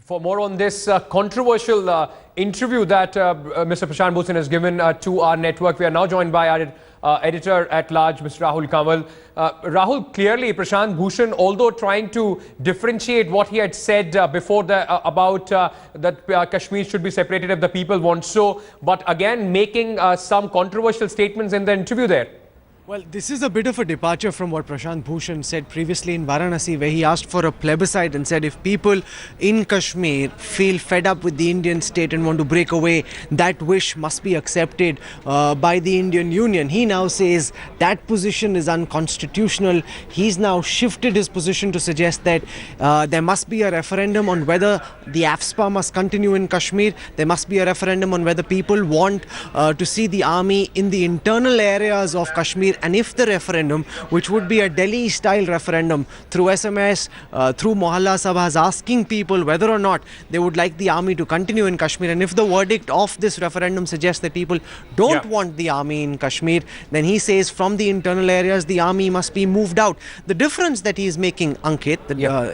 For more on this controversial interview that Mr. Prashant Bhushan has given to our network, we are now joined by our editor-at-large, Mr. Rahul Kanwal. Rahul, clearly Prashant Bhushan, although trying to differentiate what he had said before about that Kashmir should be separated if the people want so, but again making some controversial statements in the interview there. Well, this is a bit of a departure from what Prashant Bhushan said previously in Varanasi, where he asked for a plebiscite and said if people in Kashmir feel fed up with the Indian state and want to break away, that wish must be accepted by the Indian Union. He now says that position is unconstitutional. He's now shifted his position to suggest that there must be a referendum on whether the AFSPA must continue in Kashmir. There must be a referendum on whether people want to see the army in the internal areas of Kashmir. And if the referendum, which would be a Delhi-style referendum through SMS, through Mohalla Sabhas, asking people whether or not they would like the army to continue in Kashmir, and if the verdict of this referendum suggests that people don't want the army in Kashmir, then he says from the internal areas the army must be moved out. The difference that he is making, Ankit,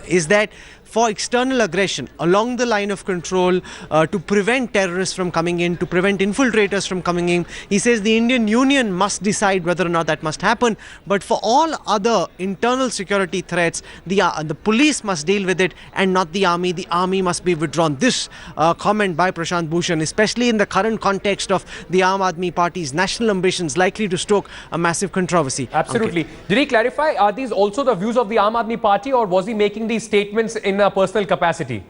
is that for external aggression along the line of control, to prevent terrorists from coming in, to prevent infiltrators from coming in, he says the Indian Union must decide whether or not that must happen. But for all other internal security threats, the police must deal with it and not the army. The army must be withdrawn. This comment by Prashant Bhushan, especially in the current context of the Aam Aadmi Party's national ambitions, likely to stoke a massive controversy. Absolutely. Okay. Did he clarify, are these also the views of the Aam Aadmi Party, or was he making these statements in a personal capacity?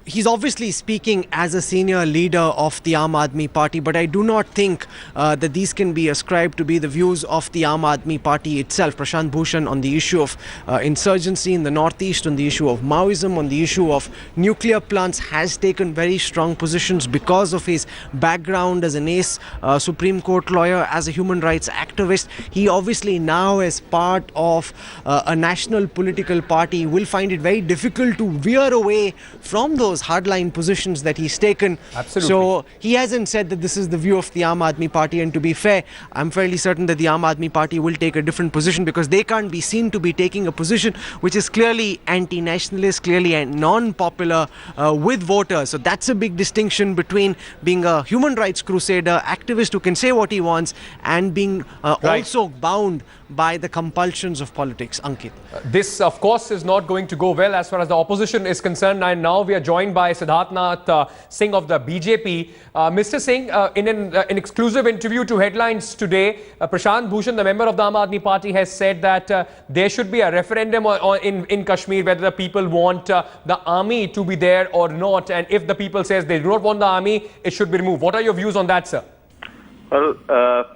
He's obviously speaking as a senior leader of the Aam Aadmi Party, but I do not think that these can be ascribed to be the views of the Aam Aadmi Party itself. Prashant Bhushan, on the issue of insurgency in the northeast, on the issue of Maoism, on the issue of nuclear plants, has taken very strong positions because of his background as an ace Supreme Court lawyer, as a human rights activist. He obviously now, as part of a national political party, will find it very difficult to veer away from those hardline positions that he's taken. Absolutely. So he hasn't said that this is the view of the Aam Aadmi Party, and to be fair, I'm fairly certain that the Aam Aadmi Party will take a different position, because they can't be seen to be taking a position which is clearly anti-nationalist, clearly non-popular with voters. So that's a big distinction between being a human rights crusader, activist who can say what he wants, and being also bound by the compulsions of politics. Ankit. This, of course, is not going to go well as far as the opposition is concerned. And now we are joined by Siddharthnath Singh of the BJP. Mr. Singh, in an exclusive interview to Headlines today, Prashant Bhushan, the member of the Aam Aadmi Party, has said that there should be a referendum in Kashmir whether the people want the army to be there or not. And if the people says they do not want the army, it should be removed. What are your views on that, sir? Well,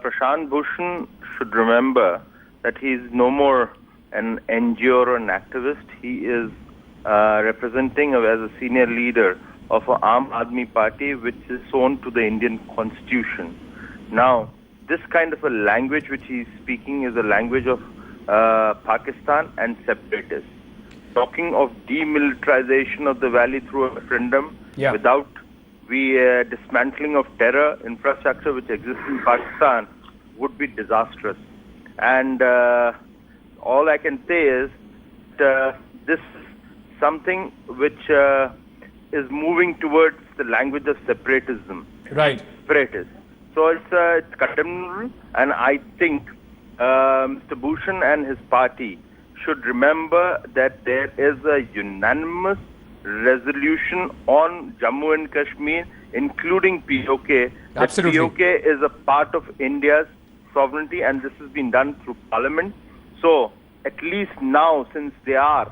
Prashant Bhushan should remember that he is no more an NGO or an activist. He is representing as a senior leader of an Aam Aadmi Party, which is sworn to the Indian Constitution. Now, this kind of a language which he is speaking is a language of Pakistan and separatists. Talking of demilitarization of the valley through a referendum without the dismantling of terror infrastructure which exists in Pakistan would be disastrous. And all I can say is that this is something which is moving towards the language of separatism. Right. Separatists. So it's condemnable, and I think Mr. Bhushan and his party should remember that there is a unanimous resolution on Jammu and Kashmir, including POK. Absolutely. That POK is a part of India's sovereignty, and this has been done through Parliament. So at least now, since they are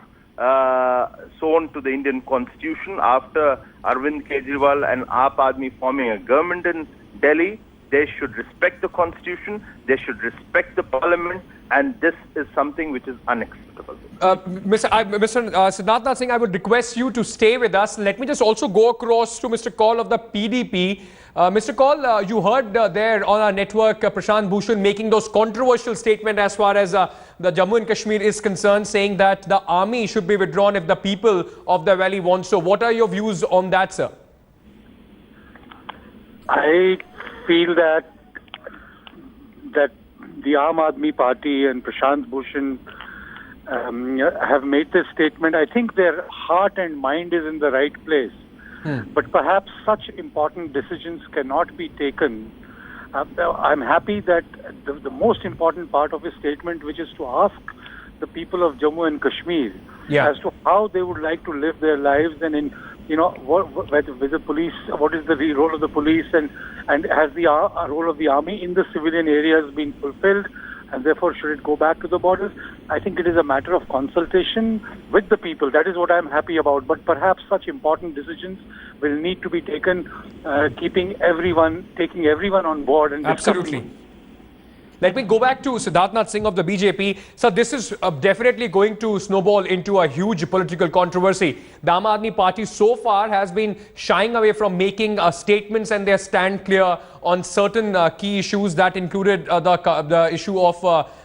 sworn to the Indian Constitution, after Arvind Kejriwal and Aap Aadmi forming a government in Delhi, they should respect the Constitution, they should respect the Parliament, and this is something which is unacceptable. Mr. Siddharthnath Singh, I would request you to stay with us. Let me just also go across to Mr. Kaul of the PDP. Mr. Kaul, you heard there on our network Prashant Bhushan making those controversial statements as far as the Jammu and Kashmir is concerned, saying that the army should be withdrawn if the people of the valley want so. What are your views on that, sir? I feel that the Aam Aadmi Party and Prashant Bhushan have made this statement. I think their heart and mind is in the right place. But perhaps such important decisions cannot be taken. I'm happy that the most important part of his statement, which is to ask the people of Jammu and Kashmir as to how they would like to live their lives, and in with the police, what is the role of the police, and has the role of the army in the civilian areas been fulfilled, and therefore should it go back to the borders? I think it is a matter of consultation with the people. That is what I'm happy about. But perhaps such important decisions will need to be taken, taking everyone on board. And absolutely. Let me go back to Siddharthnath Singh of the BJP. So this is definitely going to snowball into a huge political controversy. The Aam Aadmi Party so far has been shying away from making statements and their stand clear on certain key issues that included the issue of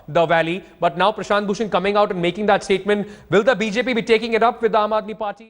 the valley. But now Prashant Bhushan coming out and making that statement. Will the BJP be taking it up with the Aam Aadmi Party?